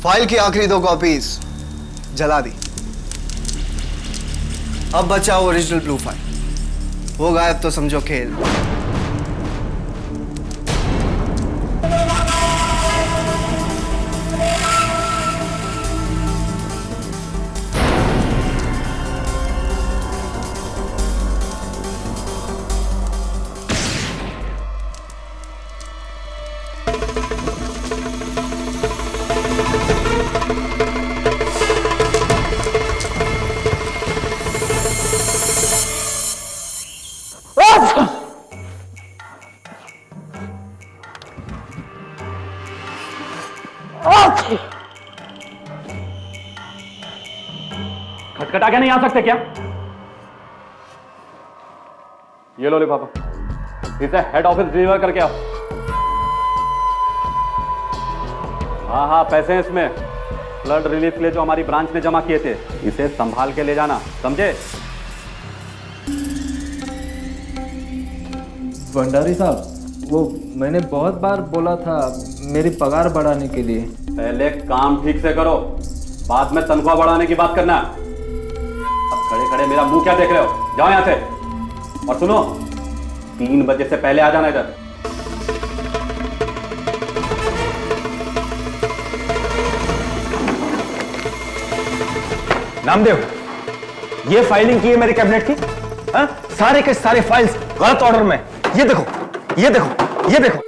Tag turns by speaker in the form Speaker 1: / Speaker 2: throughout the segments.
Speaker 1: File की आखिरी 2 copies जला दी। अब बचा ओरिजिनल ब्लू फाइल, वो गायब तो समझो खेल।
Speaker 2: खटखटा के नहीं आ सकते क्या? ये लो लिफाफा, इसे हेड ऑफिस डिलीवर करके आओ। हाँ हाँ, पैसे हैं इसमें, फ्लड रिलीफ के लिए जो हमारी ब्रांच ने जमा किए थे। इसे संभाल के ले जाना, समझे?
Speaker 3: भंडारी साहब, वो मैंने बहुत बार बोला था मेरी पगार बढ़ाने के लिए।
Speaker 2: पहले काम ठीक से करो, बाद में तनख्वाह बढ़ाने की बात करना। अब खड़े खड़े मेरा मुंह क्या देख रहे हो? जाओ यहां से। और सुनो, 3 बजे से पहले आ जाना इधर।
Speaker 4: नामदेव, ये फाइलिंग की है मेरे कैबिनेट की। हाँ? सारे के सारे फाइल्स गलत ऑर्डर में। ये देखो, ये देखो, ये देखो।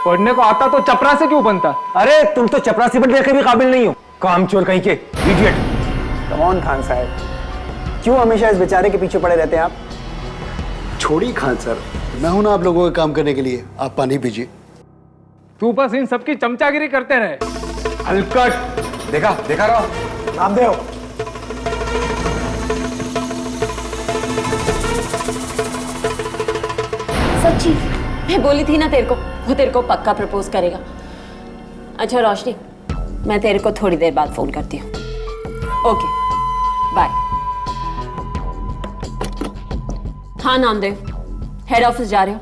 Speaker 3: पढ़ने को आता तो चपरासी क्यों बनता?
Speaker 4: अरे तुम तो चपरासी बनने के भी काबिल नहीं हो, कामचोर कहीं के, इडियट।
Speaker 5: कम ऑन खान साहब, क्यों हमेशा इस बेचारे के पीछे पड़े रहते हैं आप?
Speaker 6: छोड़िए खान सर, मैं हूं ना आप लोगों के काम करने के लिए। आप पानी पीजिए।
Speaker 3: तू बस इन सबकी चमचागिरी करते रहे।
Speaker 4: हलकट। देखा देखा रहो
Speaker 5: नामदेव,
Speaker 7: सच्ची मैं बोली थी ना तेरे को, वो तेरे को पक्का प्रपोज करेगा। अच्छा रोशनी, मैं तेरे को थोड़ी देर बाद फोन करती हूँ। Okay bye. हाँ नामदेव, हेड ऑफिस जा रहे हो?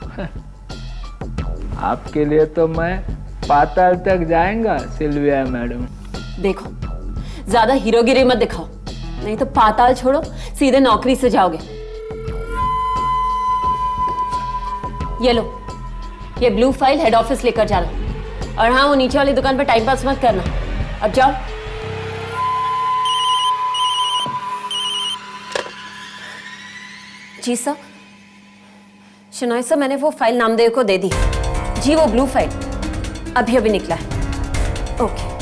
Speaker 3: आपके लिए तो मैं पाताल तक जाएगा सिल्विया मैडम।
Speaker 7: देखो, ज्यादा हीरोगिरी मत दिखाओ, नहीं तो पाताल छोड़ो सीधे नौकरी से जाओगे। ये लो, ये ब्लू फाइल हेड ऑफिस लेकर जाना। और हाँ, वो नीचे वाली दुकान पर टाइम पास मत करना। अब जाओ। जी सर। शनॉय सर, मैंने वो फाइल नामदेव को दे दी। जी, वो ब्लू फाइल अभी अभी निकला है। ओके।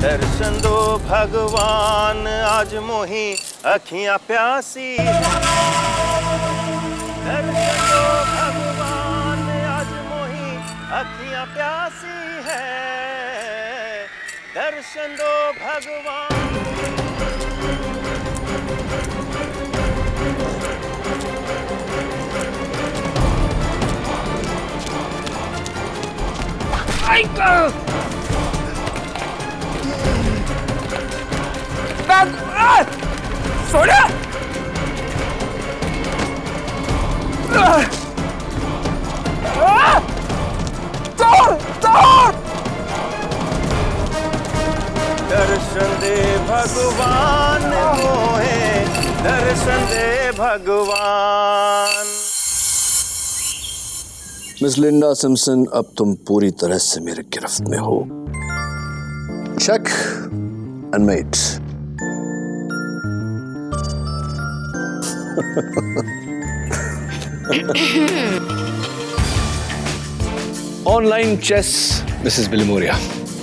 Speaker 8: दर्शन दो भगवान, आज मोही अखियां प्यासी है। दर्शन दो भगवान, आज मोही अखियां प्यासी है। दर्शन दो भगवान।
Speaker 3: सोनिया!
Speaker 8: दर्शन दे भगवान मोहे, दर्शन दे भगवान।
Speaker 6: मिस लिंडा सिम्पसन, अब तुम पूरी तरह से मेरे गिरफ्त में हो। Check and mate. Online chess Mrs Bilimoria,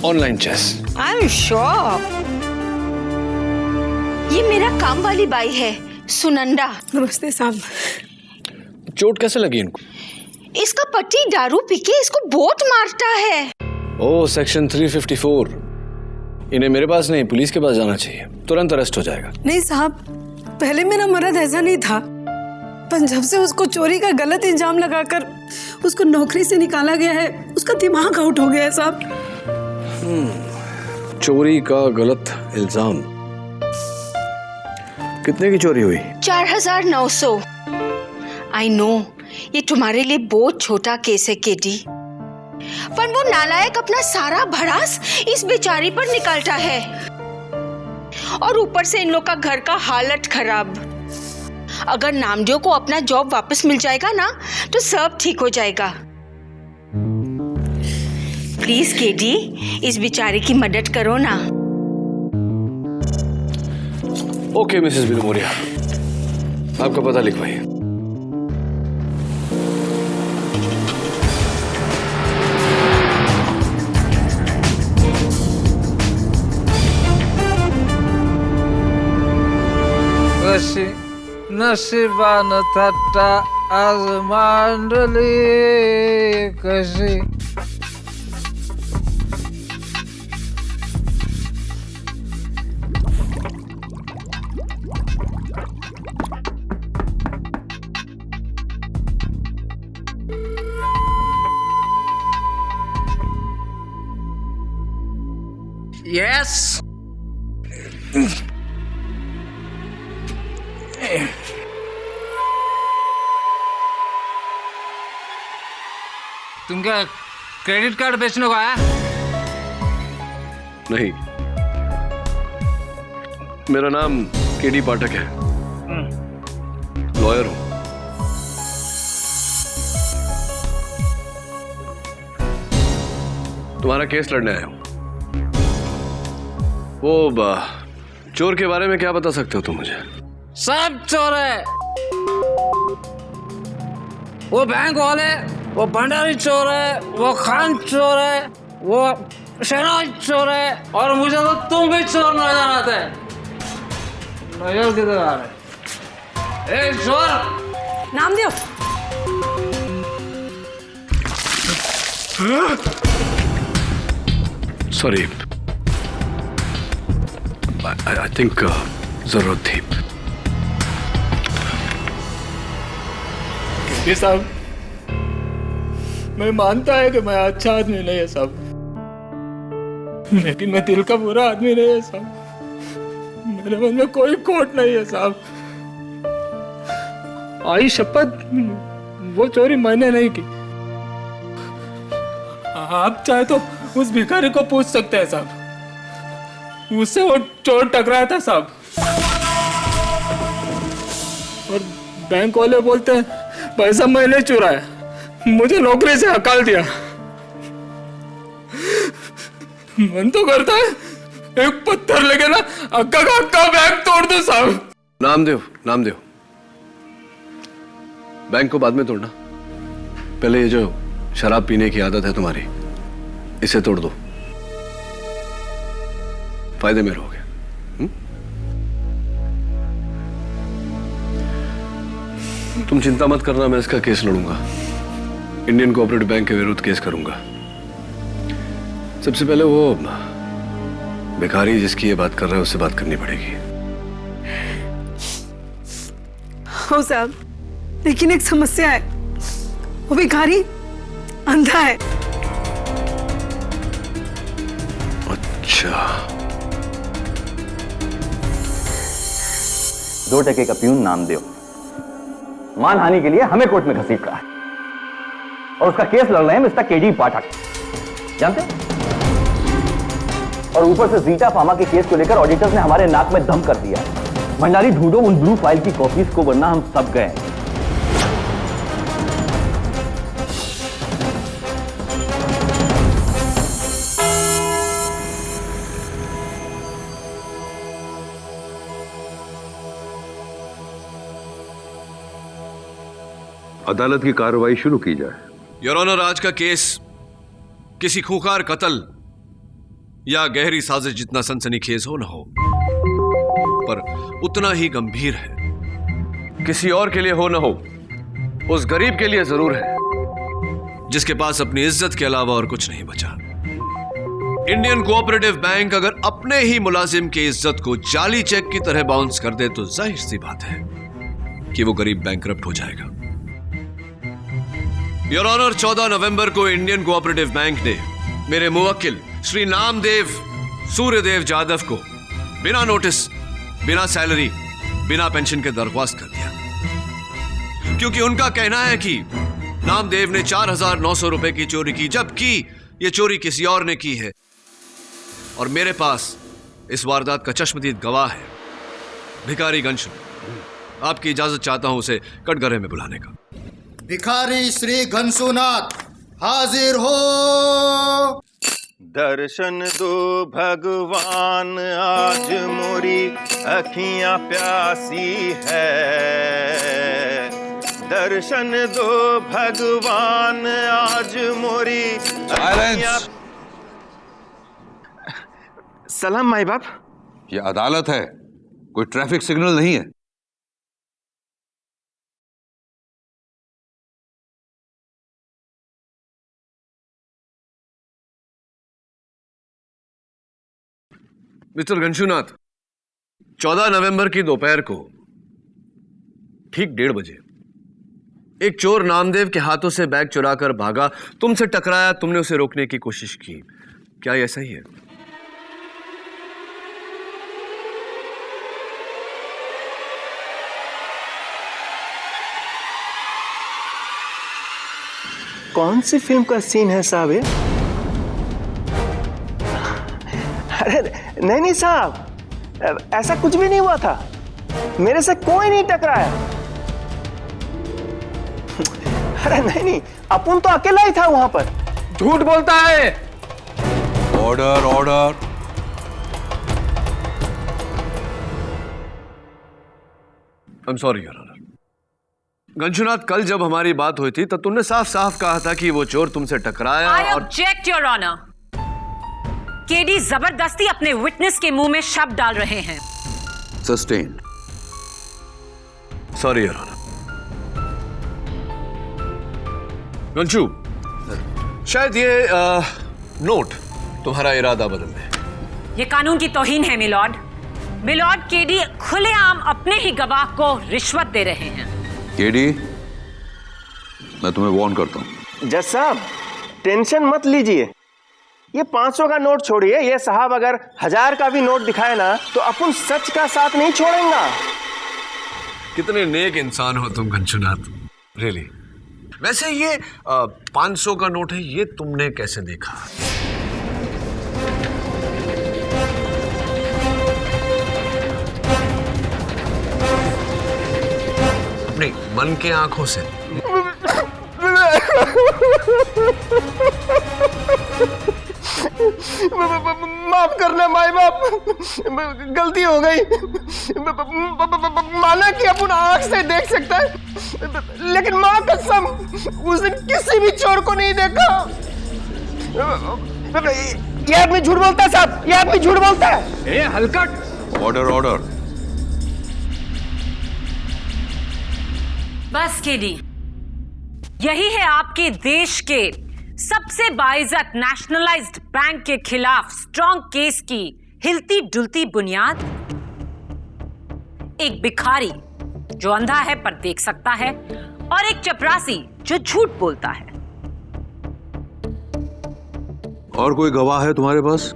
Speaker 6: online chess.
Speaker 9: I am sure. ये मेरा काम वाली बाई है, सुनंदा।
Speaker 10: नमस्ते साहब।
Speaker 6: चोट कैसे लगी इनको?
Speaker 9: इसका पति दारू पी के इसको बहुत मारता है।
Speaker 6: ओह, सेक्शन 354। इन्हें मेरे पास नहीं, पुलिस के पास जाना चाहिए, तुरंत अरेस्ट हो जाएगा।
Speaker 10: नहीं साहब, पहले मेरा मर्द ऐसा नहीं था, पर जब से उसको चोरी का गलत इल्जाम लगाकर उसको नौकरी से निकाला गया है, उसका दिमाग आउट हो गया है साहब।
Speaker 6: चोरी का गलत इल्जाम। कितने की चोरी हुई?
Speaker 9: 4,900। आई नो ये तुम्हारे लिए बहुत छोटा केस है केडी, पर वो नालायक अपना सारा भड़ास इस बेचारी पर निकालता है, और ऊपर से इन लोग का घर का हालत खराब। अगर नामदेव को अपना जॉब वापस मिल जाएगा ना तो सब ठीक हो जाएगा। प्लीज केडी, इस बेचारे की मदद करो ना।
Speaker 6: ओके मिसेस बिलमोरिया, आपका पता लिखवाइए।
Speaker 3: कशी नशिबानं थट्टा आज मांडली कशी. Yes. तुम क्या क्रेडिट कार्ड बेचने को आया?
Speaker 6: नहीं, मेरा नाम केडी पाठक है, लॉयर हूं। तुम्हारा केस लड़ने आया हूं। वो चोर के बारे में क्या बता सकते हो तुम मुझे?
Speaker 3: सब चोर है, वो बैंक वाले, वो भंडारी चोर है, वो खान चोर है, वो शहनाज चोर है, और मुझे तो तुम भी चोर नजर आते हैं। नजर किधर आ रहे? ए चोर!
Speaker 10: नामदेव,
Speaker 6: सॉरी, आई थिंक जरूरत थी।
Speaker 3: ये साहब, मैं मानता है कि मैं अच्छा आदमी नहीं है साहब, लेकिन मैं दिल का बुरा आदमी नहीं है साहब। मेरे मन में कोई खोट नहीं है साहब। आई शपथ, वो चोरी मैंने नहीं की। आप चाहे तो उस भिखारी को पूछ सकते हैं साहब, उससे वो चोर टकराया था साहब। और बैंक वाले बोलते हैं पैसा मैंने चुराया, मुझे नौकरी से हकाल दिया। मन तो करता है एक पत्थर लेके ना अक्का का अक्का बैंक तोड़ दो साहब।
Speaker 6: नामदेव, बैंक को बाद में तोड़ना, पहले ये जो शराब पीने की आदत है तुम्हारी, इसे तोड़ दो, फायदे में रहोगे। तुम चिंता मत करना, मैं इसका केस लड़ूंगा, इंडियन कोऑपरेटिव बैंक के विरुद्ध केस करूंगा। सबसे पहले वो भिखारी जिसकी ये बात कर रहा है उससे बात करनी पड़ेगी।
Speaker 10: हो साहब, लेकिन एक समस्या है, वो भिखारी अंधा है।
Speaker 6: अच्छा,
Speaker 4: 2 टके का प्यून नामदेव मानहानि के लिए हमें कोर्ट में घसीट रहा है, और उसका केस लड़ रहे हैं मिस्टर केडी पाठक, जानते हैं? और ऊपर से जीटा फार्मा के केस को लेकर ऑडिटर्स ने हमारे नाक में दम कर दिया। भंडारी ढूंढो उन ब्लू फाइल की कॉपीज को, वरना हम सब गए।
Speaker 11: अदालत की कार्रवाई शुरू की जाए।
Speaker 6: योर ऑनर, आज का केस किसी खूंखार कत्ल या गहरी साजिश जितना सनसनीखेज हो न हो, पर उतना ही गंभीर है। किसी और के लिए हो न हो, उस गरीब के लिए जरूर है जिसके पास अपनी इज्जत के अलावा और कुछ नहीं बचा। इंडियन कोऑपरेटिव बैंक अगर अपने ही मुलाजिम की इज्जत को जाली चेक की तरह बाउंस कर दे तो जाहिर सी बात है कि वो गरीब बैंकरप्ट हो जाएगा। योर ऑनर, 14 नवंबर को इंडियन कोऑपरेटिव बैंक ने मेरे मुवक्किल श्री नामदेव सूर्यदेव जादव को बिना नोटिस, बिना सैलरी बिना पेंशन के दरख्वास्त कर दिया, क्योंकि उनका कहना है कि नामदेव ने 4,900 रुपए की चोरी की, जबकि यह चोरी किसी और ने की है। और मेरे पास इस वारदात का चश्मदीद गवाह है, भिखारी गंशु। आपकी इजाजत चाहता हूं उसे कटघरे में बुलाने का।
Speaker 1: भिखारी श्री घनसूनाथ हाजिर हो।
Speaker 8: दर्शन दो भगवान, आज मोरी अखियां प्यासी है। दर्शन दो भगवान, आज मोरी अखियां। सलाम माई बाप।
Speaker 11: ये अदालत है, कोई ट्रैफिक सिग्नल नहीं है।
Speaker 6: मिस्टर घनशुनाथ, 14 नवंबर की दोपहर को ठीक 1:30 बजे एक चोर नामदेव के हाथों से बैग चुराकर भागा, तुमसे टकराया, तुमने उसे रोकने की कोशिश की। क्या यह सही है?
Speaker 8: कौन सी फिल्म का सीन है साहब ये? अरे नहीं साहब, ऐसा कुछ भी नहीं हुआ था। मेरे से कोई नहीं टकराया। अरे नहीं, अपुन तो अकेला ही था वहां पर।
Speaker 3: झूठ बोलता है।
Speaker 11: Order order.
Speaker 6: I am sorry your honour. घनशुनाथ, कल जब हमारी बात हुई थी तो तुमने साफ साफ कहा था कि वो चोर तुमसे टकराया।
Speaker 7: I object, Your Honor. KD जबरदस्ती अपने विटनेस के मुंह में शब्द डाल रहे हैं।
Speaker 11: सस्टेन्ड।
Speaker 6: Sorry your honour. गंशु, शायद ये नोट तुम्हारा इरादा बदल दे।
Speaker 7: ये कानून की तौहीन है मिलॉर्ड। मिलॉर्ड, केडी खुलेआम अपने ही गवाह को रिश्वत दे रहे हैं।
Speaker 11: केडी, मैं तुम्हें वार्न करता हूं।
Speaker 8: जज साहब, टेंशन मत लीजिए। ये 500 का नोट छोड़िए, ये साहब अगर 1000 का भी नोट दिखाए ना तो अपन सच का साथ नहीं छोड़ेंगे।
Speaker 6: कितने नेक इंसान हो तुम घनशुनाथ, रियली। वैसे ये 500 का नोट है, ये तुमने कैसे देखा? अपनी मन के आंखों से।
Speaker 8: माफ करना माई बाप, गलती हो गई। माना कि अपन आंख से देख सकता है, लेकिन मां कसम उस दिन किसी भी चोर को नहीं देखा। ये आदमी झूठ बोलता है साहब, ये आदमी झूठ बोलता है।
Speaker 3: ए हलकट।
Speaker 11: Order order.
Speaker 7: बस केडी, यही है आपके देश के सबसे बाइज्जत नेशनलाइज्ड बैंक के खिलाफ स्ट्रॉन्ग केस की हिलती डुलती बुनियाद। एक भिखारी जो अंधा है पर देख सकता है, और एक चपरासी जो झूठ बोलता है।
Speaker 11: और कोई गवाह है तुम्हारे पास?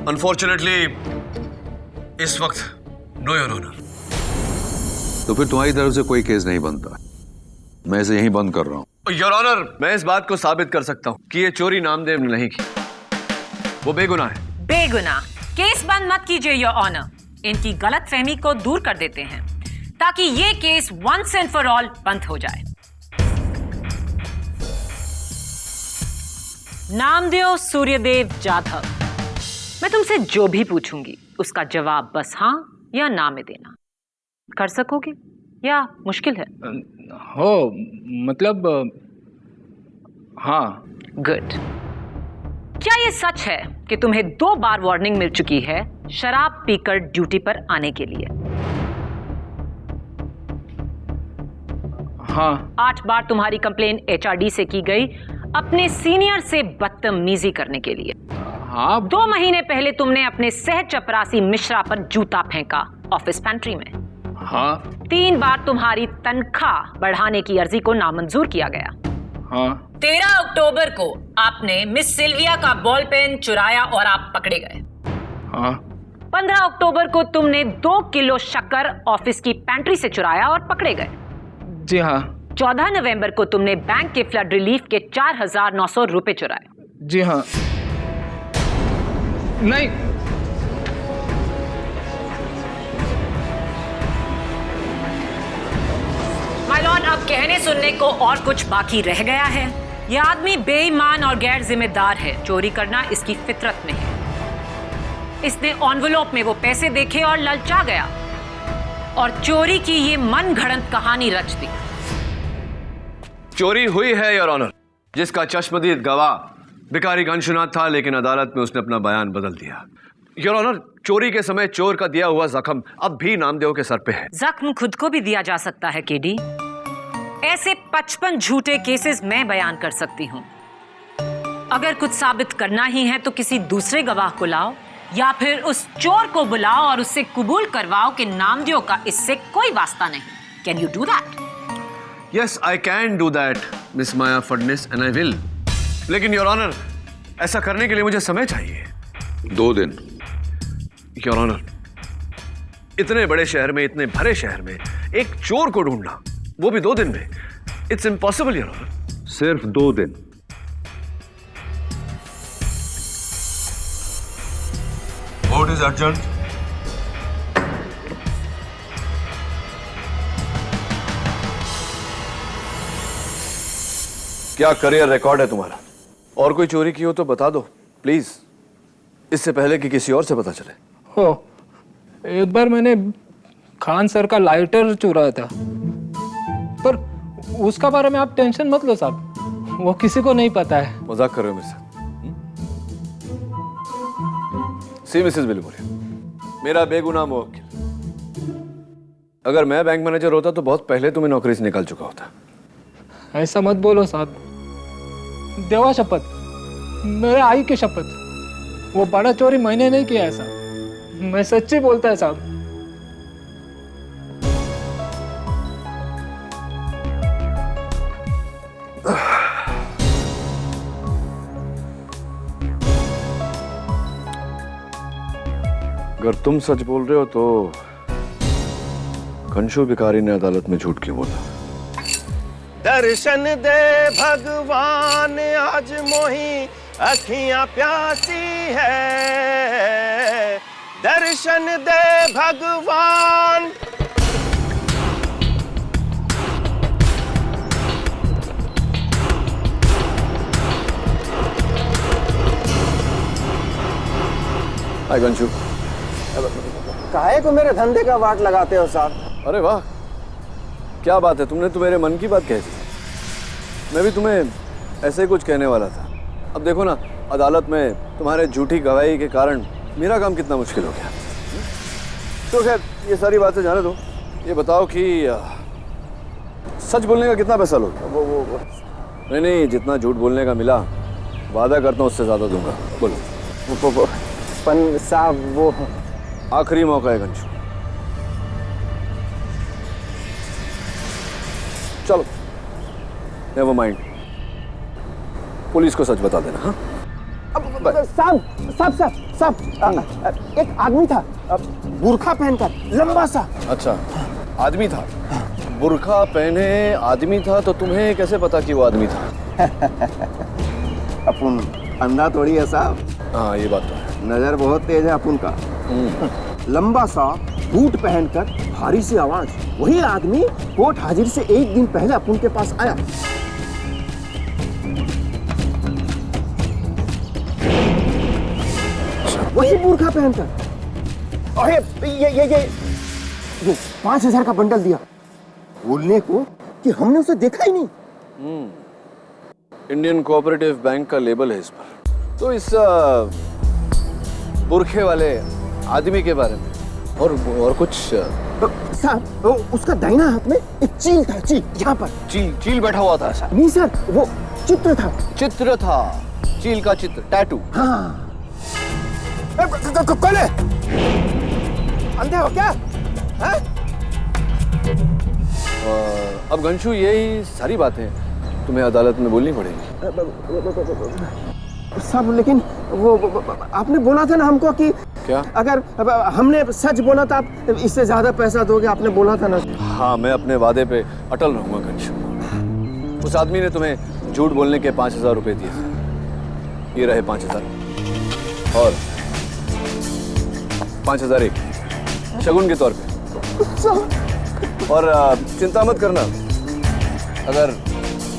Speaker 6: अनफॉर्चुनेटली इस वक्त नो योर ऑनर।
Speaker 11: तो फिर तुम्हारी तरफ से कोई केस नहीं बनता, मैं इसे यहीं बंद कर रहा हूं।
Speaker 6: योर ऑनर, मैं इस बात को साबित कर सकता हूं कि ये चोरी नामदेव ने नहीं की, वो बेगुनाह है।
Speaker 7: बेगुनाह? केस बंद मत कीजिए योर ऑनर। इनकी गलतफहमी को दूर कर देते हैं ताकि ये case once and for all बंद हो जाए। नामदेव सूर्यदेव जाधव, मैं तुमसे जो भी पूछूंगी उसका जवाब बस हाँ या ना में देना। कर सकोगे या मुश्किल है?
Speaker 3: हो मतलब हाँ।
Speaker 7: गुड। क्या ये सच है कि तुम्हें 2 बार वार्निंग मिल चुकी है शराब पीकर ड्यूटी पर आने के लिए?
Speaker 3: हाँ।
Speaker 7: 8 बार तुम्हारी कंप्लेन HRD से की गई अपने सीनियर से बदतमीजी करने के लिए।
Speaker 3: हाँ।
Speaker 7: 2 महीने पहले तुमने अपने सह चपरासी मिश्रा पर जूता फेंका ऑफिस पेंट्री में।
Speaker 3: हाँ।
Speaker 7: 3 बार तुम्हारी तनख्वाह बढ़ाने की अर्जी को नामंजूर किया गया।
Speaker 3: हाँ।
Speaker 7: 13 अक्टूबर को आपने मिस सिल्विया का बॉल पेन चुराया और आप पकड़े गए।
Speaker 3: हाँ।
Speaker 12: 15 अक्टूबर को तुमने 2 किलो शक्कर ऑफिस की पैंट्री से चुराया और पकड़े गए।
Speaker 3: जी हाँ।
Speaker 12: 14 नवंबर को तुमने बैंक के फ्लड रिलीफ के 4,900 रुपए चुराए।
Speaker 3: जी हाँ। नहीं,
Speaker 12: माय लॉर्ड, अब कहने सुनने को और कुछ बाकी रह गया है। यह आदमी बेईमान और गैर जिम्मेदार है। चोरी करना इसकी फितरत में है। इसने एनवेलप में वो पैसे देखे और ललचा गया और चोरी की ये मन घड़ंत कहानी रच दी।
Speaker 6: चोरी हुई है योर ऑनर, जिसका चश्मदीद गवाह भिखारी घनश्याम था, लेकिन अदालत में उसने अपना बयान बदल दिया। योर ऑनर, चोरी के समय चोर का दिया हुआ जख्म अब भी नामदेव के सर पे है।
Speaker 12: जख्म खुद को भी दिया जा सकता है केडी। ऐसे 55 झूठे केसेस मैं बयान कर सकती हूँ। अगर कुछ साबित करना ही है तो किसी दूसरे गवाह को लाओ या फिर उस चोर को बुलाओ और उससे कबूल करवाओ कि नामदेव का इससे कोई वास्ता नहीं। Can you do that?
Speaker 6: Yes, I can do that miss Maya Phadnis and I will. लेकिन योर ऑनर, ऐसा करने के लिए मुझे समय चाहिए।
Speaker 11: 2 दिन।
Speaker 6: योर ऑनर, इतने बड़े शहर में, इतने भरे शहर में एक चोर को ढूंढना, वो भी 2 दिन में, इट्स इम्पॉसिबल योर ऑनर।
Speaker 11: सिर्फ 2 दिन। What is urgent?
Speaker 6: क्या करियर रिकॉर्ड है तुम्हारा? और कोई चोरी की हो तो बता दो प्लीज, इससे पहले कि किसी और से पता चले।
Speaker 3: हो, एक बार मैंने खान सर का लाइटर चुराया था, पर उसका बारे में आप टेंशन मत लो साहब, वो किसी को नहीं पता है।
Speaker 6: मजाक कर रहे हो मेरे साथ? सी मिसेस बिलमोरी, मेरा बेगुनाह मुवक्किल, अगर मैं बैंक मैनेजर होता तो बहुत पहले तुम्हें नौकरी से निकाल चुका होता।
Speaker 3: ऐसा मत बोलो साहब, देवा शपथ, मेरे आई की शपथ, वो बड़ा चोरी मैंने नहीं किया ऐसा, मैं सच्ची बोलता है साहब।
Speaker 6: अगर तुम सच बोल रहे हो तो घनश्याम भिखारी ने अदालत में झूठ क्यों बोला?
Speaker 8: दर्शन दे भगवान आज मोही अखियां प्यासी है, दर्शन दे भगवान। हाय घनश्याम। काहे को मेरे धंधे का वाट लगाते हो साहब?
Speaker 6: अरे वाह, क्या बात है, तुमने तो मेरे मन की बात कह दी। मैं भी तुम्हें ऐसे ही कुछ कहने वाला था। अब देखो ना, अदालत में तुम्हारे झूठी गवाही के कारण मेरा काम कितना मुश्किल हो गया। तो खैर ये सारी बातें जाने दो, ये बताओ कि सच बोलने का कितना पैसा लोगे? वो नहीं, जितना झूठ बोलने का मिला वादा करता हूँ उससे ज्यादा दूंगा। बोलो।
Speaker 8: पन साहब वो
Speaker 6: आखिरी मौका है घनश्याम, चलो नेवर माइंड, पुलिस को सच बता देना। हाँ
Speaker 8: साहब, एक आदमी था बुर्खा पहनकर, लंबा सा।
Speaker 6: अच्छा, आदमी था, बुर्खा पहने आदमी था, तो तुम्हें कैसे पता कि वो आदमी था?
Speaker 8: अपन अंधा थोड़ी है साहब।
Speaker 6: हाँ ये बात तो है,
Speaker 8: नजर बहुत तेज है अपन का। लंबा सा, बूट पहनकर, भारी सी आवाज, वही आदमी कोर्ट हाजिर से 1 दिन पहले अपन के पास आया। वही बुर्खा पहनकर, और ये 5,000 का बंडल दिया, बोलने को कि हमने उसे देखा ही नहीं।
Speaker 6: इंडियन कोऑपरेटिव बैंक का लेबल है इस पर। तो इस बुरखे वाले आदमी के बारे में और कुछ?
Speaker 8: साहब, उसका दाहिना हाथ में एक चील था, चील यहाँ पर।
Speaker 6: चील बैठा हुआ था ऐसा?
Speaker 8: नहीं सर, वो चित्र था।
Speaker 6: चित्र था, चील का चित्र, टैटू।
Speaker 8: हाँ। कौन है? अंधे हो क्या?
Speaker 6: अब घनश्याम यही सारी बातें तुम्हें अदालत में बोलनी पड़ेगी।
Speaker 8: साहब लेकिन वो आपने बोला था ना हमको कि
Speaker 11: क्या?
Speaker 8: अगर हमने सच बोला तो आप इससे ज्यादा पैसा दोगे, आपने बोला था ना।
Speaker 11: हाँ, मैं अपने वादे पे अटल रहूंगा घनश्याम। उस आदमी ने तुम्हें झूठ बोलने के 5,000 रुपए दिए थे। ये रहे 5,000 और 5,000 एक शगुन के तौर पे। और चिंता मत करना, अगर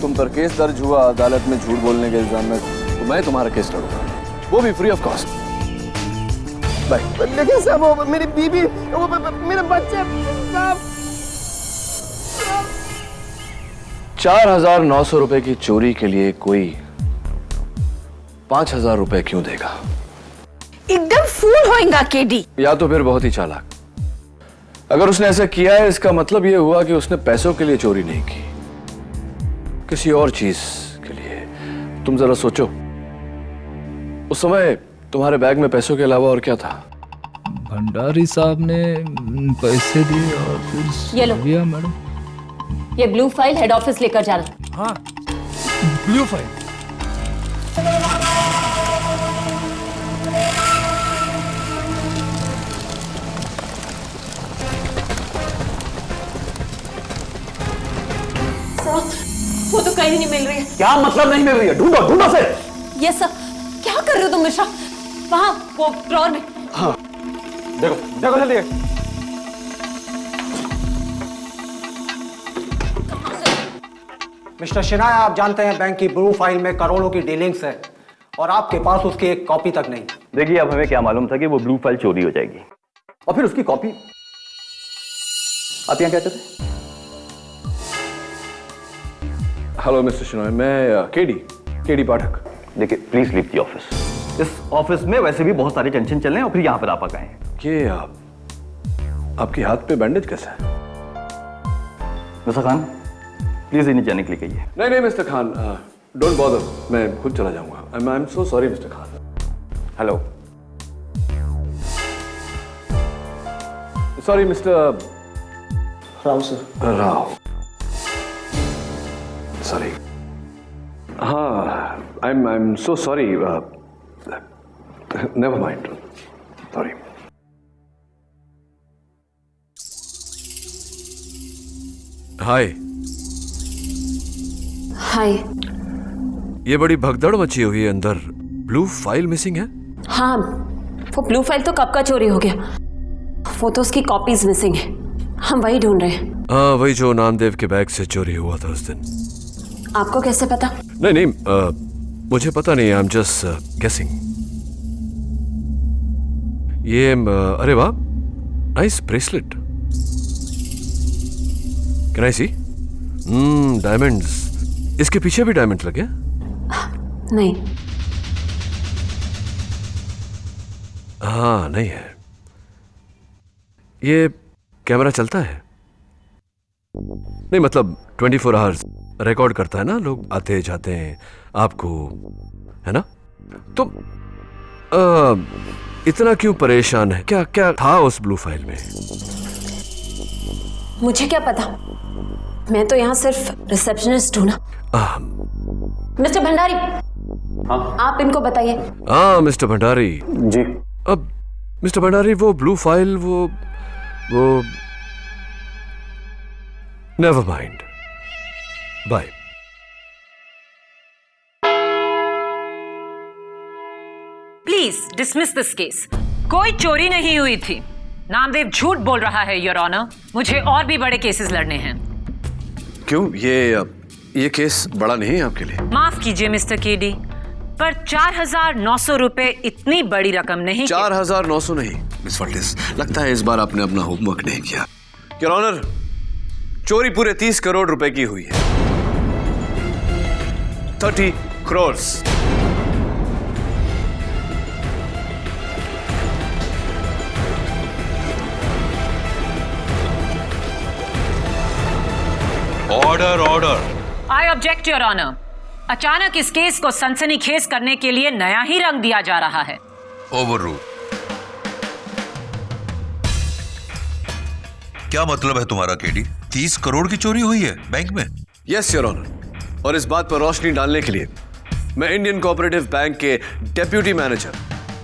Speaker 11: तुम पर केस दर्ज हुआ अदालत में झूठ बोलने के इल्जाम में, तो मैं तुम्हारा केस लड़ूंगा, वो भी फ्री ऑफ कॉस्ट। बाय।
Speaker 8: लेकिन साहब वो मेरी बीबी, वो मेरे बच्चे साहब।
Speaker 11: 4,900 रुपए की चोरी के लिए कोई 5,000 रुपए क्यों देगा?
Speaker 9: एकदम फूल होएगा केडी।
Speaker 11: या तो फिर बहुत ही चालाक। अगर उसने ऐसा किया है, इसका मतलब यह हुआ कि उसने पैसों के लिए चोरी नहीं की, किसी और चीज के लिए। तुम जरा सोचो, उस समय तुम्हारे बैग में पैसों के अलावा और क्या था?
Speaker 3: भंडारी साहब ने पैसे दिए और फिर
Speaker 7: ये लो।
Speaker 3: दिया मैडम।
Speaker 7: ये ब्लू फाइल हेड ऑफिस लेकर जाना।
Speaker 3: हाँ, ब्लू फाइल।
Speaker 7: वो तो कहीं नहीं मिल रही है।
Speaker 4: क्या मतलब नहीं मिल रही है? ढूंढो ढूंढो से।
Speaker 7: ये सब क्या कर रहे हो तुम मिश्रा? वहां वो ड्रॉर में।
Speaker 11: हाँ, देखो देखो जल्दी।
Speaker 5: मिस्टर शिनाय, आप जानते हैं बैंक की ब्लू फाइल में करोड़ों की डीलिंग्स है और आपके पास उसकी एक कॉपी तक नहीं।
Speaker 4: देखिए, अब हमें क्या मालूम था कि वो ब्लू फाइल चोरी हो जाएगी, और फिर उसकी कॉपी। आप यहाँ क्या कर रहे हैं?
Speaker 11: हेलो मिस्टर शिनॉय, मैं केडी पाठक।
Speaker 4: देखिए, प्लीज लीव द ऑफिस। इस ऑफिस में वैसे भी बहुत सारे टेंशन चल रहे हैं, और फिर यहाँ पर आप आ गए।
Speaker 11: ये आपके हाथ पे बैंडेज कैसा है?
Speaker 4: मिस्टर खान, प्लीज इन्हें जाने के लिए कहिए।
Speaker 11: नहीं मिस्टर खान, डोंट बॉदर, मैं खुद चला जाऊंगा। I am so sorry mister Khan. Hello, sorry mister
Speaker 5: Rao sir.
Speaker 11: Rao, sorry. हाँ, I am so sorry. Never mind, sorry.
Speaker 6: Hi.
Speaker 7: Hi.
Speaker 6: ये बड़ी भगदड़ मची हुई है अंदर। ब्लू फाइल मिसिंग है?
Speaker 7: हाँ, वो ब्लू फाइल तो कब का चोरी हो गया, वो तो उसकी कॉपीज मिसिंग है। हम वही ढूंढ रहे हैं।
Speaker 6: हाँ, वही जो नामदेव के बैग से चोरी हुआ था उस दिन।
Speaker 7: आपको कैसे पता?
Speaker 6: नहीं, मुझे पता नहीं, आई एम जस्ट गेसिंग। ये अरे वाह, nice bracelet. Can I see? Diamonds. इसके पीछे भी डायमंड लगे?
Speaker 7: नहीं।
Speaker 6: हाँ, नहीं है। ये कैमरा चलता है? नहीं, मतलब 24 आवर्स रिकॉर्ड करता है ना, लोग आते जाते हैं आपको, है ना? तो इतना क्यों परेशान है? क्या क्या था उस ब्लू फाइल में?
Speaker 7: मुझे क्या पता, मैं तो यहाँ सिर्फ रिसेप्शनिस्ट हूँ ना। मिस्टर भंडारी। हाँ? आप इनको बताइए।
Speaker 6: हाँ मिस्टर भंडारी
Speaker 5: जी।
Speaker 6: अब मिस्टर भंडारी, वो ब्लू फाइल, वो never mind, bye.
Speaker 12: Please dismiss this case. कोई चोरी नहीं हुई थी। नामदेव झूठ बोल रहा है योर ऑनर। मुझे और भी बड़े केसेस लड़ने हैं।
Speaker 6: क्यों? ये केस बड़ा नहीं है आपके लिए?
Speaker 12: माफ कीजिए मिस्टर केडी, पर 4,900 रुपए इतनी बड़ी रकम नहीं।
Speaker 6: 4,900 नहीं मिस फर्टिस, लगता है इस बार आपने अपना होमवर्क नहीं किया। योर ऑनर, चोरी पूरे 30 करोड़ रुपए की हुई है। 30 crore.
Speaker 11: Order order.
Speaker 12: I object your honour. अचानक इस केस को सनसनीखेज करने के लिए नया ही रंग दिया जा रहा है।
Speaker 13: Over rule. क्या मतलब है तुम्हारा केडी? 30 करोड़ की चोरी हुई है बैंक में?
Speaker 6: यस योर ऑनर, और इस बात पर रोशनी डालने के लिए मैं इंडियन कोऑपरेटिव बैंक के डेप्यूटी मैनेजर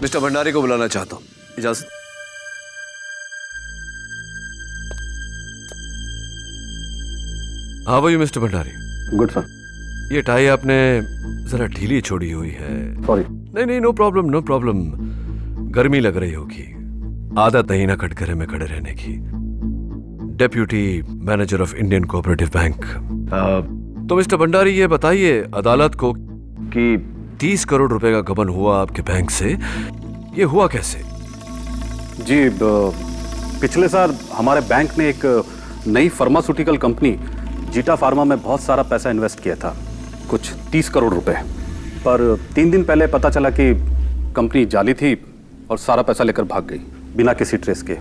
Speaker 6: मिस्टर भंडारी को बुलाना चाहता हूं।
Speaker 11: इजाजत।
Speaker 6: How are you Mr Bhandari?
Speaker 2: Good sir.
Speaker 6: ये टाई आपने जरा ढीली छोड़ी हुई है।
Speaker 2: सॉरी।
Speaker 6: नहीं नहीं, नो प्रॉब्लम नो प्रॉब्लम। गर्मी लग रही होगी, आदत नहीं ना कटघरे में खड़े रहने की। Deputy manager of Indian cooperative bank. तो मिस्टर भंडारी ये बताइए अदालत को कि 30 करोड़ रुपए का गबन हुआ आपके बैंक से, ये हुआ कैसे?
Speaker 2: जी, पिछले साल हमारे बैंक ने एक नई फार्मास्यूटिकल कंपनी जीटा फार्मा में बहुत सारा पैसा इन्वेस्ट किया था, कुछ 30 करोड़ रुपए। पर 3 दिन पहले पता चला कि कंपनी जाली थी और सारा पैसा लेकर भाग गई बिना किसी ट्रेस के।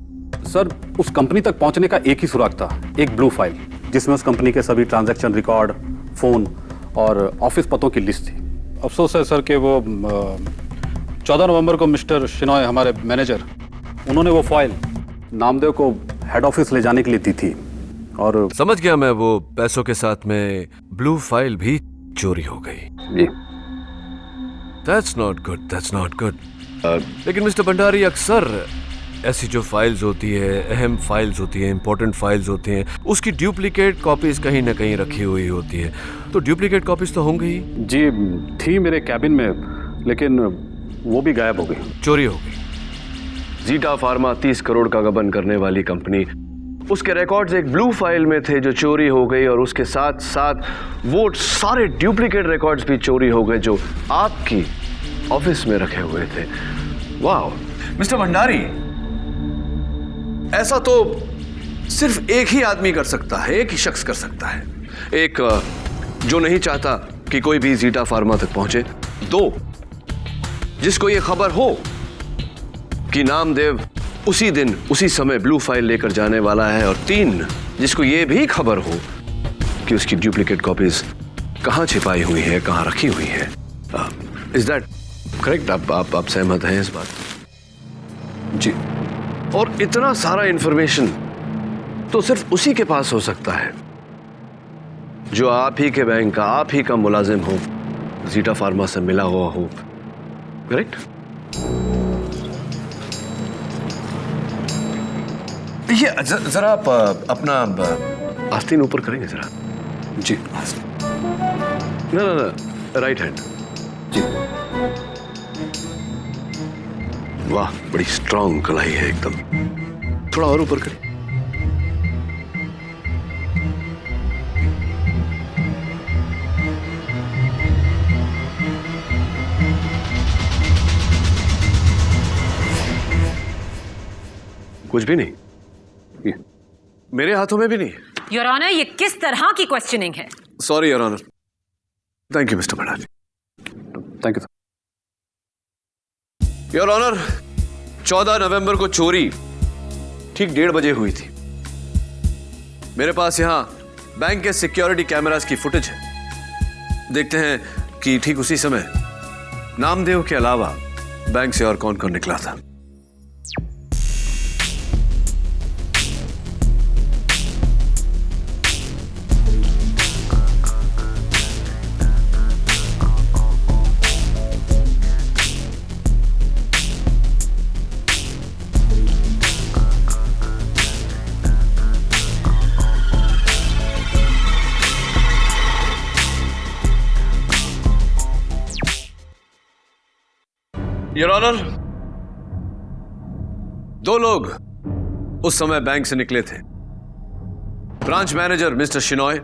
Speaker 2: सर, उस कंपनी तक पहुंचने का एक ही सुराग था, एक ब्लू फाइल जिसमें उस कंपनी के सभी ट्रांजैक्शन रिकॉर्ड, फोन और ऑफिस पतों की लिस्ट थी। अफसोस है सर कि वो 14 नवंबर को मिस्टर शिनॉय, हमारे मैनेजर, उन्होंने वो फाइल नामदेव को हेड ऑफिस ले जाने के लिए दी थी और
Speaker 6: समझ गया मैं, वो पैसों के साथ में ब्लू फाइल भी चोरी हो गई।
Speaker 2: जी।
Speaker 6: That's not good, that's not good. लेकिन मिस्टर भंडारी, अक्सर ऐसी जो फाइल्स होती है, अहम फाइल्स होती है, इंपॉर्टेंट फाइल्स होती हैं, उसकी डुप्लीकेट कॉपीज कहीं ना कहीं रखी हुई होती है, तो डुप्लीकेट कॉपीज तो होंगी ही।
Speaker 2: जी, थी मेरे कैबिन में, लेकिन वो भी गायब हो गई,
Speaker 6: चोरी हो गई।
Speaker 11: जीटा फार्मा 30 करोड़ का गबन करने वाली कंपनी, उसके रिकॉर्ड्स एक ब्लू फाइल में थे जो चोरी हो गई, और उसके साथ साथ वो सारे डुप्लीकेट रिकॉर्ड्स भी चोरी हो गए जो आपकी ऑफिस में रखे हुए थे। वाह मिस्टर भंडारी, ऐसा तो सिर्फ एक ही आदमी कर सकता है, एक ही शख्स कर सकता है। एक, जो नहीं चाहता कि कोई भी जीटा फार्मा तक पहुंचे। 2, जिसको यह खबर हो कि नामदेव उसी दिन उसी समय ब्लू फाइल लेकर जाने वाला है। और 3, जिसको यह भी खबर हो कि उसकी डुप्लीकेट कॉपीज कहां छिपाई हुई है, कहां रखी हुई है। Is that correct? आप सहमत हैं इस बात? जी। और इतना सारा इंफॉर्मेशन तो सिर्फ उसी के पास हो सकता है जो आप ही के बैंक का, आप ही का मुलाजिम हो, जीटा फार्मा से मिला हुआ हो। करेक्ट? ये जरा आप अपना आस्तीन ऊपर करेंगे जरा। जी। ना, राइट हैंड। जी। वाह, बड़ी स्ट्रांग कलाई है एकदम। थोड़ा और ऊपर करें। कुछ भी नहीं, मेरे हाथों में भी नहीं।
Speaker 12: योर ऑनर, ये किस तरह की क्वेश्चनिंग है?
Speaker 11: Sorry your honour. Thank you Mr Bhandari.
Speaker 2: Thank you.
Speaker 11: Your honour, 14 नवंबर को चोरी ठीक 1:30 बजे हुई थी। मेरे पास यहां बैंक के सिक्योरिटी कैमरास की फुटेज है। देखते हैं कि ठीक उसी समय नामदेव के अलावा बैंक से और कौन कौन निकला था। योर ऑनर, 2 लोग उस समय बैंक से निकले थे। ब्रांच मैनेजर मिस्टर शिनॉय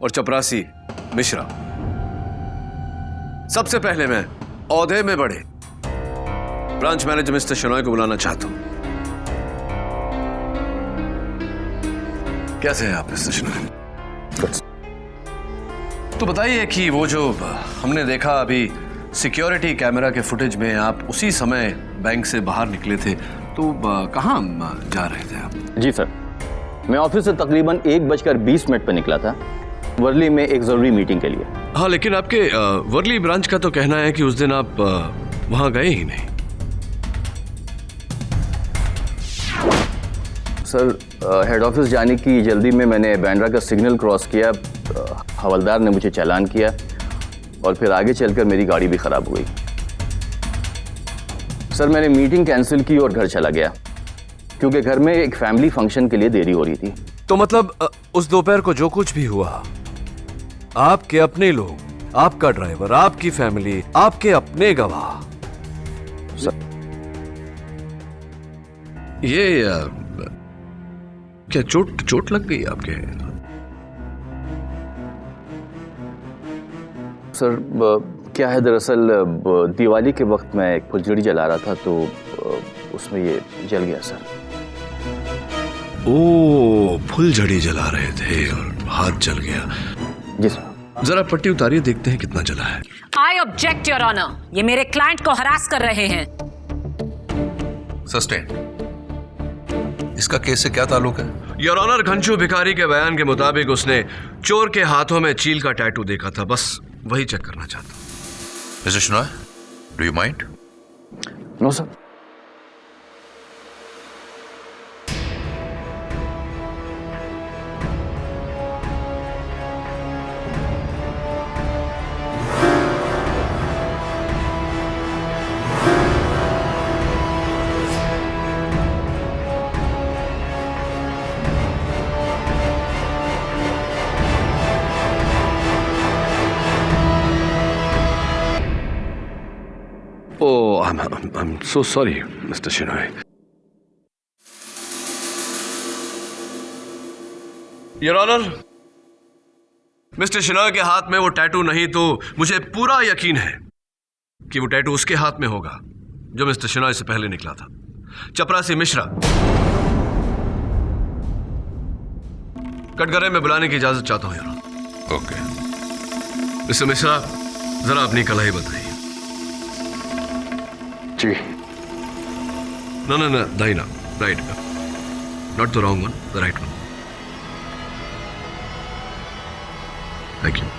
Speaker 11: और चपरासी मिश्रा। सबसे पहले मैं औहदे में बढ़े ब्रांच मैनेजर मिस्टर शिनॉय को बुलाना चाहता हूं। कैसे हैं आप मिस्टर शिनॉय? तो बताइए कि वो जो हमने देखा अभी सिक्योरिटी कैमरा के फुटेज में, आप उसी समय बैंक से बाहर निकले थे, तो कहाँ जा रहे थे आप?
Speaker 4: जी सर, मैं ऑफिस से तकरीबन 1:20 पर निकला था, वर्ली में एक जरूरी मीटिंग के लिए।
Speaker 11: हाँ, लेकिन आपके वर्ली ब्रांच का तो कहना है कि उस दिन आप वहां गए ही नहीं।
Speaker 4: सर, हेड ऑफिस जाने की जल्दी में मैंने बैंड्रा का सिग्नल क्रॉस किया, हवलदार ने मुझे चालान किया और फिर आगे चलकर मेरी गाड़ी भी खराब हो गई। सर मैंने मीटिंग कैंसिल की और घर चला गया क्योंकि घर में एक फैमिली फंक्शन के लिए देरी हो रही थी।
Speaker 6: तो मतलब उस दोपहर को जो कुछ भी हुआ, आपके अपने लोग, आपका ड्राइवर, आपकी फैमिली, आपके अपने गवाह,
Speaker 4: सर
Speaker 6: ये क्या चोट लग गई आपके?
Speaker 4: सर क्या है, दरअसल दिवाली के वक्त मैं एक फुलझड़ी जला रहा था तो उसमें ये जल गया सर।
Speaker 6: ओ, फुलझड़ी जला रहे थे और हाथ जल गया।
Speaker 4: जी सर।
Speaker 6: जरा पट्टी उतारिए, देखते हैं कितना जला है।
Speaker 12: आई ऑब्जेक्ट योर ऑनर, ये मेरे क्लाइंट को हरास कर रहे हैं।
Speaker 13: सस्टेन। इसका केस से क्या ताल्लुक है?
Speaker 6: योर ऑनर, घनशू भिखारी के बयान के मुताबिक उसने चोर के हाथों में चील का टैटू देखा था, बस वही चेक करना चाहता हूं।
Speaker 13: Mr Shenoy, do you mind?
Speaker 4: No sir.
Speaker 6: Oh, I'm so sorry, Mr. Shinoy. Your Honor, Mr Shenoy के हाथ में वो टैटू नहीं तो मुझे पूरा यकीन है कि वो टैटू उसके हाथ में होगा जो मिस्टर शिनॉय से पहले निकला था, चपरासी मिश्रा। कटघरे में बुलाने की इजाजत चाहता हूं your honour.
Speaker 13: Okay.
Speaker 6: Mr Mishra, जरा अपनी कलाई बताइए।
Speaker 4: जी।
Speaker 6: No, दाहिना, right. Not the wrong one, the right one. Thank you.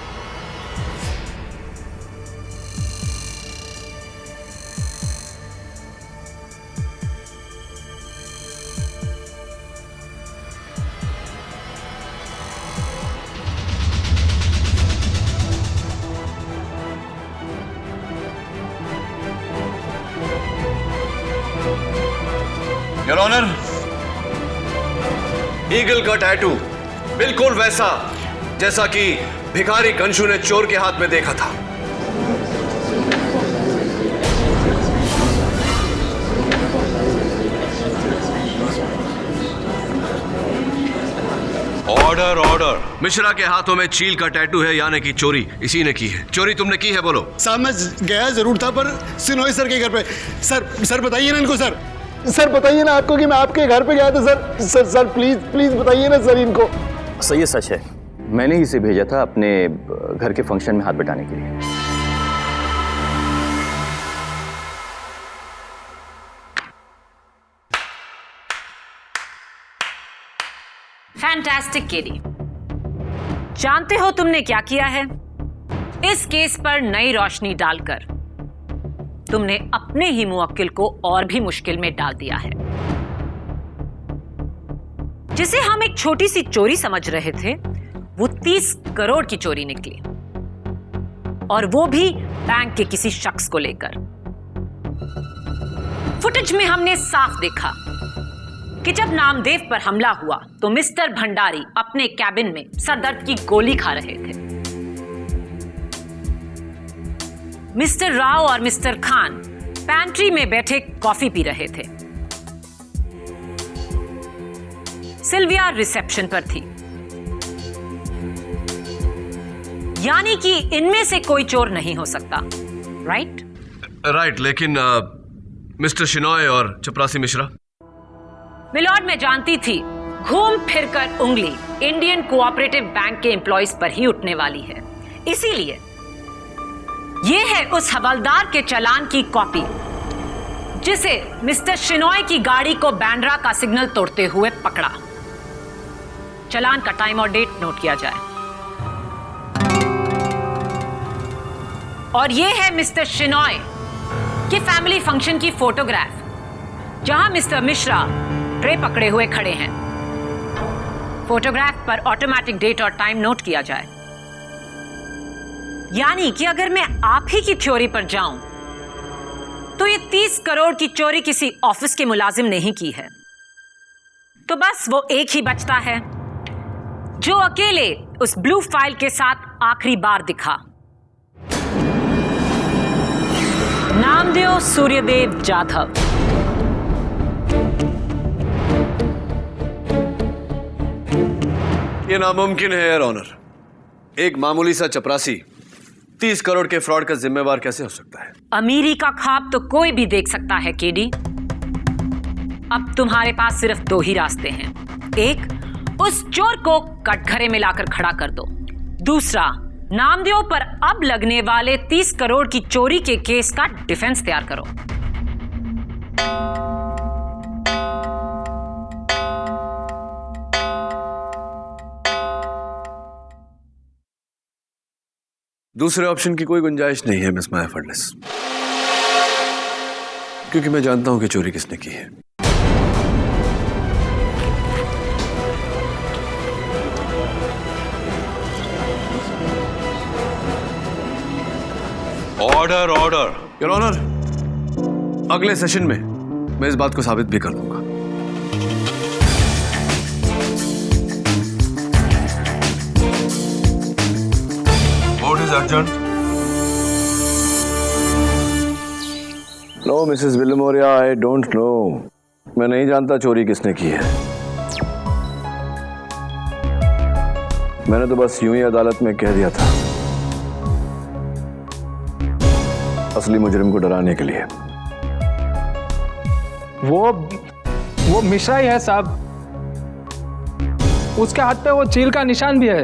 Speaker 6: Your honour, eagle का टैटू बिल्कुल वैसा जैसा कि भिखारी घनशू ने चोर के हाथ में देखा था। Order order. मिश्रा के हाथों में चील का टैटू है, यानी कि चोरी इसी ने की है। चोरी तुमने की है, बोलो।
Speaker 14: साहब मैं गया जरूर था पर सिनोई सर के घर पे। सर बताइए ना इनको। सर बताइए ना आपको कि मैं आपके घर पे गया था। सर प्लीज बताइए ना सर इनको।
Speaker 4: सर ये सच है, मैंने ही इसे भेजा था अपने घर के फंक्शन में हाथ बटाने के लिए।
Speaker 12: फैंटास्टिक केडी, जानते हो तुमने क्या किया है? इस केस पर नई रोशनी डालकर तुमने अपने ही मुवक्किल को और भी मुश्किल में डाल दिया है। जिसे हम एक छोटी सी चोरी समझ रहे थे, वो 30 करोड़ की चोरी निकली, और वो भी बैंक के किसी शख्स को लेकर। फुटेज में हमने साफ देखा कि जब नामदेव पर हमला हुआ तो मिस्टर भंडारी अपने कैबिन में सरदर्द की गोली खा रहे थे। मिस्टर राव और मिस्टर खान पैंट्री में बैठे कॉफी पी रहे थे। सिल्विया रिसेप्शन पर थी। यानी कि इनमें से कोई चोर नहीं हो सकता, राइट?
Speaker 6: राइट, लेकिन मिस्टर शिनॉय और चपरासी मिश्रा?
Speaker 12: मिलॉर्ड, मैं जानती थी घूम फिरकर उंगली इंडियन कोऑपरेटिव बैंक के एम्प्लॉइज पर ही उठने वाली है। इसीलिए यह है उस हवलदार के चालान की कॉपी जिसे मिस्टर शिनॉय की गाड़ी को बैंड्रा का सिग्नल तोड़ते हुए पकड़ा। चालान का टाइम और डेट नोट किया जाए। और यह है मिस्टर शिनॉय के फैमिली फंक्शन की फोटोग्राफ, जहां मिस्टर मिश्रा ट्रे पकड़े हुए खड़े हैं। फोटोग्राफ पर ऑटोमेटिक डेट और टाइम नोट किया जाए। यानी कि अगर मैं आप ही की थ्योरी पर जाऊं तो ये 30 करोड़ की चोरी किसी ऑफिस के मुलाजिम ने ही की है। तो बस वो एक ही बचता है जो अकेले उस ब्लू फाइल के साथ आखिरी बार दिखा। नामदेव सूर्यदेव जाधव।
Speaker 6: ये नामुमकिन है योर ऑनर। एक मामूली सा चपरासी 30 करोड़ के फ्रॉड का जिम्मेवार कैसे हो सकता है?
Speaker 12: अमीरी का ख्वाब तो कोई भी देख सकता है केडी। अब तुम्हारे पास सिर्फ 2 ही रास्ते हैं। एक, उस चोर को कटघरे में लाकर खड़ा कर दो। दूसरा, नामदेव पर अब लगने वाले 30 करोड़ की चोरी के केस का डिफेंस तैयार करो।
Speaker 6: दूसरे ऑप्शन की कोई गुंजाइश नहीं है मिस माया फडनेस, क्योंकि मैं जानता हूं कि चोरी किसने की है।
Speaker 13: Order order.
Speaker 6: योर ऑनर, अगले सेशन में मैं इस बात को साबित भी कर दूंगा।
Speaker 13: What is urgent?
Speaker 11: No Mrs Vilmoria, I don't know. मैं नहीं जानता चोरी किसने की है। मैंने तो बस यूं ही अदालत में कह दिया था, असली मुजरिम को डराने के लिए।
Speaker 3: वो मिश्रा ही है साहब। उसके हाथ पे वो चील का निशान भी है।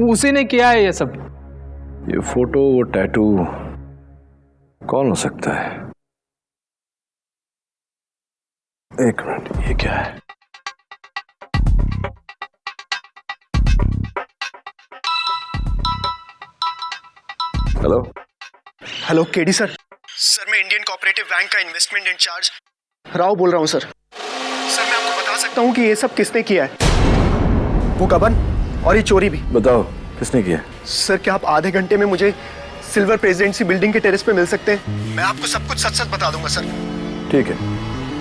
Speaker 3: उसी ने किया है ये सब।
Speaker 11: ये फोटो, वो टैटू कौन हो सकता है? एक मिनट, ये क्या है? Hello
Speaker 14: hello KD sir. Sir मैं इंडियन कोऑपरेटिव बैंक का इन्वेस्टमेंट इंचार्ज राव बोल रहा हूँ सर। सर मैं आपको बता सकता हूँ कि ये सब किसने किया है, वो गबन और ये चोरी भी।
Speaker 11: बताओ किसने किया?
Speaker 14: सर क्या आप आधे घंटे में मुझे सिल्वर प्रेसिडेंसी बिल्डिंग के टेरेस पे मिल सकते हैं? मैं आपको सब कुछ सच सच बता दूंगा सर।
Speaker 11: ठीक है,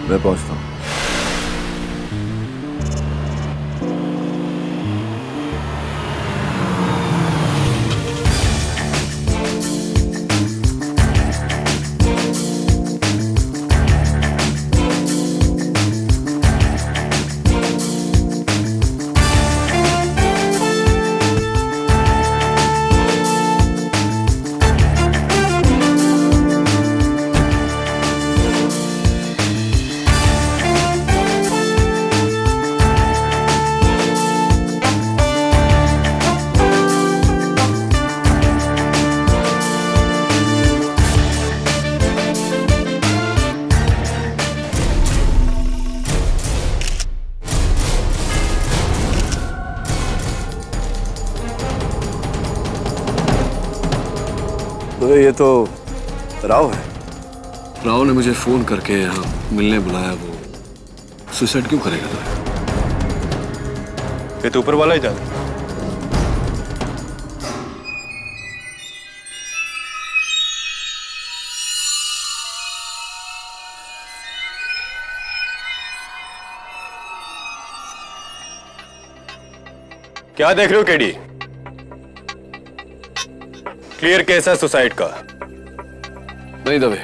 Speaker 11: मैं पहुंचता हूँ।
Speaker 6: तो ये तो राव है। राव ने मुझे फोन करके यहाँ मिलने बुलाया। वो सुसाइड क्यों करेगा? तो
Speaker 13: ये तो ऊपर वाला ही जाने। क्या देख रहे हो केडी? क्लियर केस है सुसाइड का।
Speaker 6: नहीं दबे,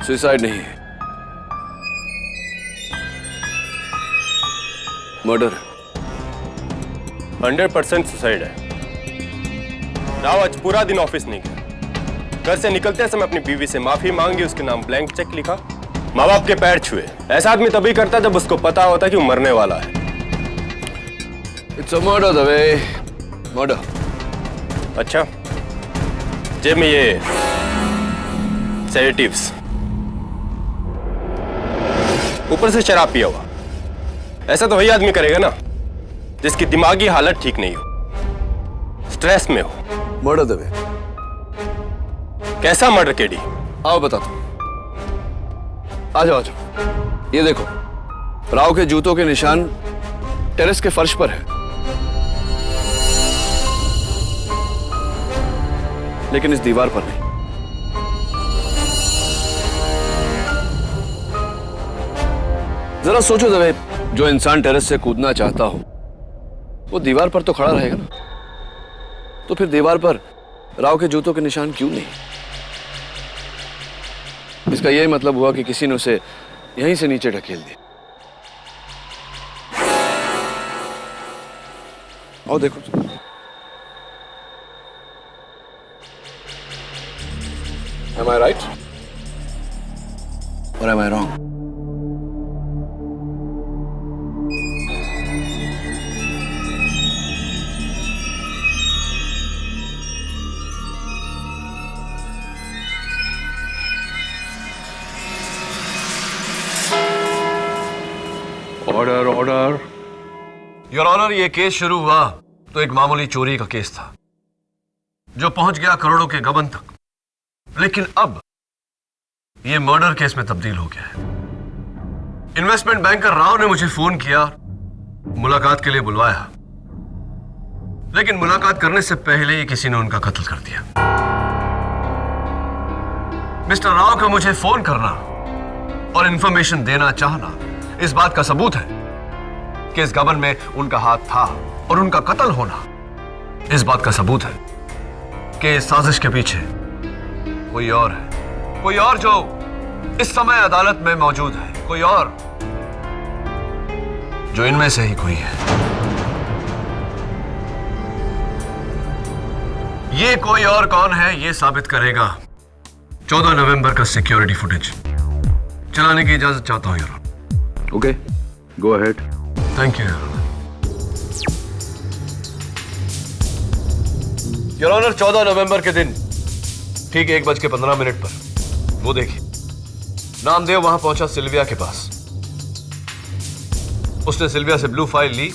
Speaker 6: सुसाइड नहीं है, मर्डर है।
Speaker 13: 100% सुसाइड है। राव आज पूरा दिन ऑफिस नहीं गया। घर से निकलते समय अपनी बीवी से माफी मांगी, उसके नाम ब्लैंक चेक लिखा, माँ बाप के पैर छुए। ऐसा आदमी तभी करता जब उसको पता होता कि वो मरने वाला है।
Speaker 6: इट्स अ मर्डर दबे, मर्डर।
Speaker 13: अच्छा, जेब में ये सेडेटिव्स, ऊपर से शराब पिया हुआ। ऐसा तो वही आदमी करेगा ना जिसकी दिमागी हालत ठीक नहीं हो, स्ट्रेस में हो।
Speaker 6: मर्डर दबे।
Speaker 13: कैसा मर्डर केडी?
Speaker 6: आओ बताता हूं। आ जाओ, आ जाओ। ये देखो, राव के जूतों के निशान टेरेस के फर्श पर है। लेकिन इस दीवार पर नहीं। जरा सोचो दवे, जो इंसान टेरेस से कूदना चाहता हो वो दीवार पर तो खड़ा रहेगा ना, तो फिर दीवार पर राव के जूतों के निशान क्यों नहीं? इसका यही मतलब हुआ कि किसी ने उसे यहीं से नीचे ढकेल दिया। और देखो, am I right? Or am I wrong? Order order. Your honour, ये केस शुरू हुआ तो एक मामूली चोरी का केस था जो पहुंच गया करोड़ों के गबन तक, लेकिन अब ये मर्डर केस में तब्दील हो गया है। इन्वेस्टमेंट बैंकर राव ने मुझे फोन किया, मुलाकात के लिए बुलवाया, लेकिन मुलाकात करने से पहले ही किसी ने उनका कत्ल कर दिया। मिस्टर राव का मुझे फोन करना और इंफॉर्मेशन देना चाहना इस बात का सबूत है कि इस गबन में उनका हाथ था, और उनका कत्ल होना इस बात का सबूत है कि इस साजिश के पीछे कोई और है, कोई और जो इस समय अदालत में मौजूद है, कोई और जो इनमें से ही कोई है। ये कोई और कौन है ये साबित करेगा 14 नवंबर का सिक्योरिटी फुटेज। चलाने की इजाजत चाहता हूं यार।
Speaker 2: Okay, go ahead.
Speaker 6: Thank you your honour. 14 नवंबर के दिन ठीक 1:15 पर वो देखिए, नामदेव वहां पहुंचा सिल्विया के पास। उसने सिल्विया से ब्लू फाइल ली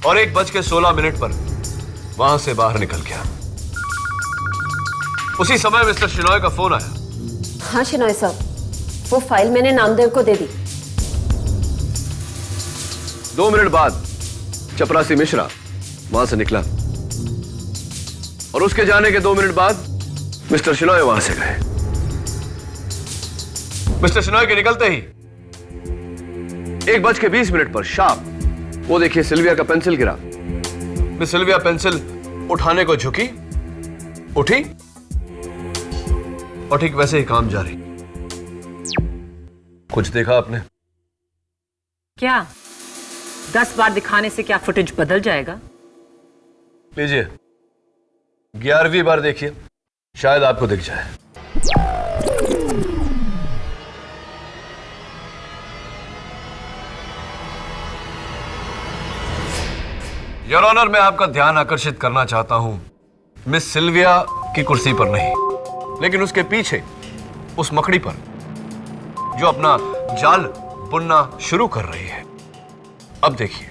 Speaker 6: और 1:16 पर वहां से बाहर निकल गया। उसी समय मिस्टर शिनॉय का फोन आया।
Speaker 7: हाँ शिनॉय साहब, वो फाइल मैंने नामदेव को दे दी।
Speaker 6: 2 मिनट बाद चपरासी मिश्रा वहां से निकला और उसके जाने के 2 मिनट बाद मिस्टर शिनॉय वहां से गए। मिस्टर शिनॉय के निकलते ही 1:20 पर शार्प वो देखिए सिल्विया का पेंसिल गिरा। मिस सिल्विया पेंसिल उठाने को झुकी, उठी और ठीक वैसे ही काम जारी। कुछ देखा आपने?
Speaker 12: क्या 10 बार दिखाने से क्या फुटेज बदल जाएगा?
Speaker 6: लीजिए 11वीं बार देखिए, शायद आपको दिख जाए। योर ऑनर, मैं आपका ध्यान आकर्षित करना चाहता हूं मिस सिल्विया की कुर्सी पर नहीं, लेकिन उसके पीछे उस मकड़ी पर जो अपना जाल बुनना शुरू कर रही है। अब देखिए,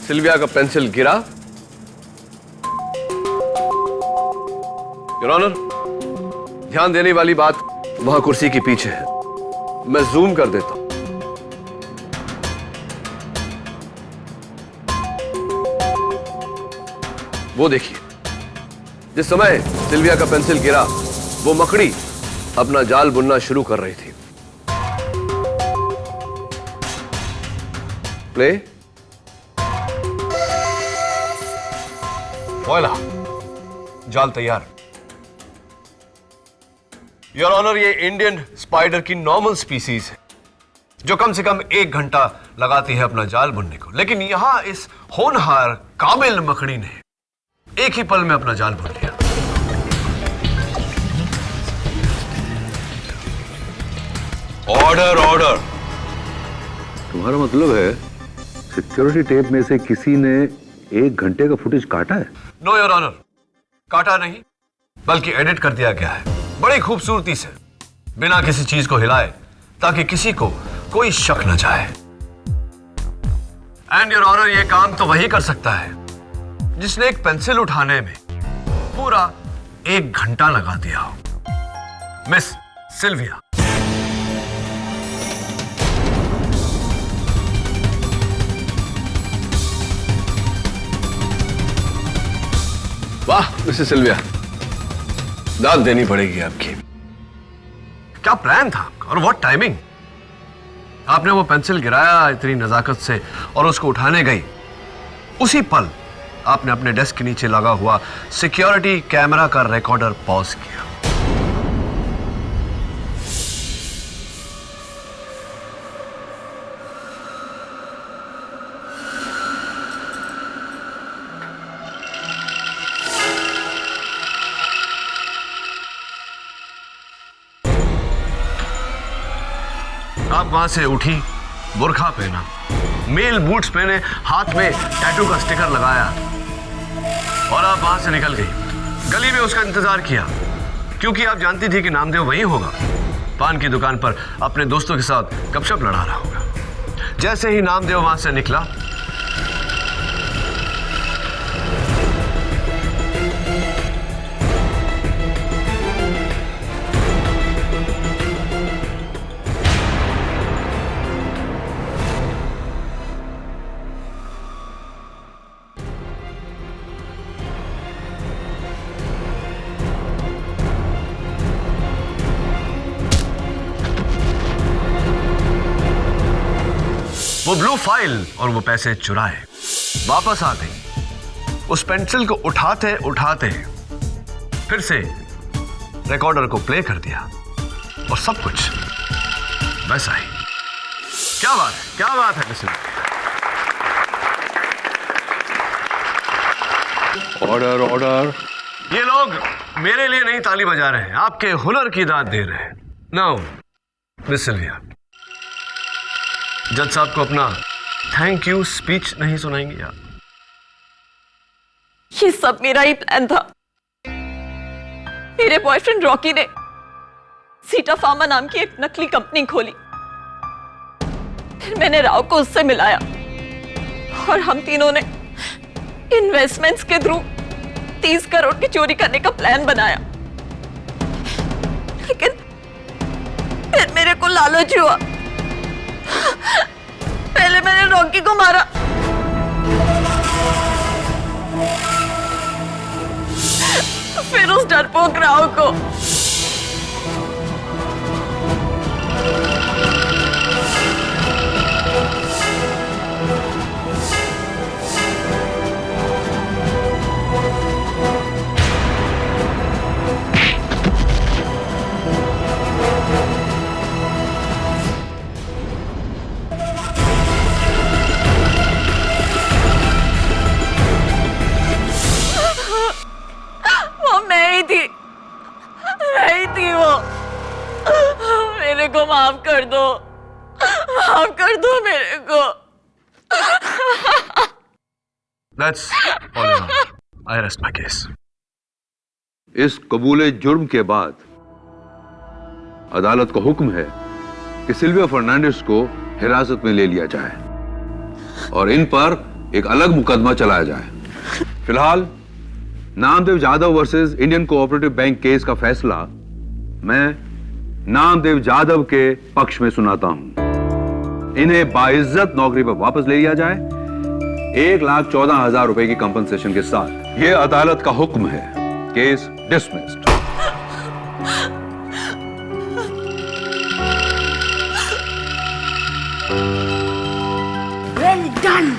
Speaker 6: सिल्विया का पेंसिल गिरा। योर ऑनर, ध्यान देने वाली बात वहां कुर्सी के पीछे है। मैं जूम कर देता हूं। वो देखिए, जिस समय सिल्विया का पेंसिल गिरा वो मकड़ी अपना जाल बुनना शुरू कर रही थी। प्ले। वॉइला, जाल तैयार। योर ऑनर, ये इंडियन स्पाइडर की नॉर्मल स्पीसीज है जो कम से कम 1 घंटा लगाती है अपना जाल बुनने को, लेकिन यहां इस होनहार काबिल मकड़ी ने एक ही पल में अपना जाल बुन लिया।
Speaker 2: Order order. तुम्हारा मतलब है सिक्योरिटी टेप में से किसी ने 1 घंटे का फुटेज काटा है?
Speaker 6: नो योर ऑनर, काटा नहीं बल्कि एडिट कर दिया गया है बड़ी खूबसूरती से, बिना किसी चीज को हिलाए, ताकि किसी को कोई शक न जाए। एंड योर ऑनर, ये काम तो वही कर सकता है जिसने एक पेंसिल उठाने में पूरा 1 घंटा लगा दिया हो। Miss Sylvia. वाह मिसेस सिल्विया, दाद देनी पड़ेगी आपकी। क्या प्लान था आपका और व्हाट टाइमिंग। आपने वो पेंसिल गिराया इतनी नजाकत से और उसको उठाने गई, उसी पल आपने अपने डेस्क के नीचे लगा हुआ सिक्योरिटी कैमरा का रिकॉर्डर पॉज किया। आप वहां से उठी, बुर्खा पहना, मेल बूट्स पहने, हाथ में टैटू का स्टिकर लगाया और आप वहां से निकल गई। गली में उसका इंतजार किया क्योंकि आप जानती थी कि नामदेव वहीं होगा, पान की दुकान पर अपने दोस्तों के साथ गपशप लड़ा रहा होगा। जैसे ही नामदेव वहां से निकला, वो ब्लू फाइल और वो पैसे चुराए वापस आ गई। उस पेंसिल को उठाते उठाते फिर से रिकॉर्डर को प्ले कर दिया और सब कुछ वैसा ही। क्या बात है, क्या बात है मिसेस।
Speaker 11: Order order.
Speaker 6: ये लोग मेरे लिए नहीं ताली बजा रहे हैं, आपके हुनर की दाद दे रहे हैं। नाउ मिस सिल्विया, जज साहब को अपना थैंक यू स्पीच नहीं सुनाएंगे आप?
Speaker 7: ये सब मेरा ही प्लान था। मेरे बॉयफ्रेंड रॉकी ने सीटा फार्मा नाम की एक नकली कंपनी खोली, फिर मैंने राव को उससे मिलाया और हम तीनों ने इन्वेस्टमेंट्स के थ्रू 30 करोड़ की चोरी करने का प्लान बनाया। लेकिन फिर मेरे को लालच हुआ। पहले मैंने रॉकी को मारा, फिर उस डरपोक राव को। मेरे को माफ कर दो, माफ कर दो मेरे को।
Speaker 6: That's all I know. I rest my case.
Speaker 11: इस कबूले जुर्म के बाद अदालत का हुक्म है कि सिल्विया फर्नांडिस को हिरासत में ले लिया जाए और इन पर एक अलग मुकदमा चलाया जाए। फिलहाल Namdev Jadhav versus Indian cooperative bank case का फैसला मैं नामदेव जाधव के पक्ष में सुनाता हूं। इन्हें बाइज्जत नौकरी पर वापस ले लिया जाए 1,14,000 रुपए की कंपनसेशन के साथ। यह अदालत का हुक्म है। Case dismissed.
Speaker 10: Well done.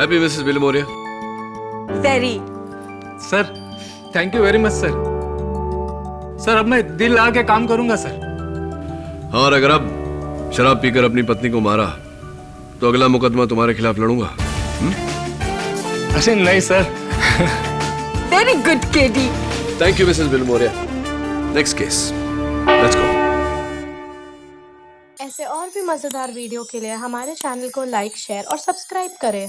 Speaker 6: Happy Mrs Bilimoria.
Speaker 7: Very.
Speaker 3: Sir thank you very much sir. Sir अब मैं दिल लगा के काम करूंगा सर।
Speaker 6: हाँ, और अगर अब शराब पीकर अपनी पत्नी को मारा तो अगला मुकदमा तुम्हारे खिलाफ लड़ूंगा।
Speaker 3: ऐसे नहीं sir.
Speaker 7: Very good KD.
Speaker 6: Thank you Mrs Bilimoria. Next case, let's go.
Speaker 15: ऐसे और भी मजेदार वीडियो के लिए हमारे चैनल को लाइक, शेयर और सब्सक्राइब करें।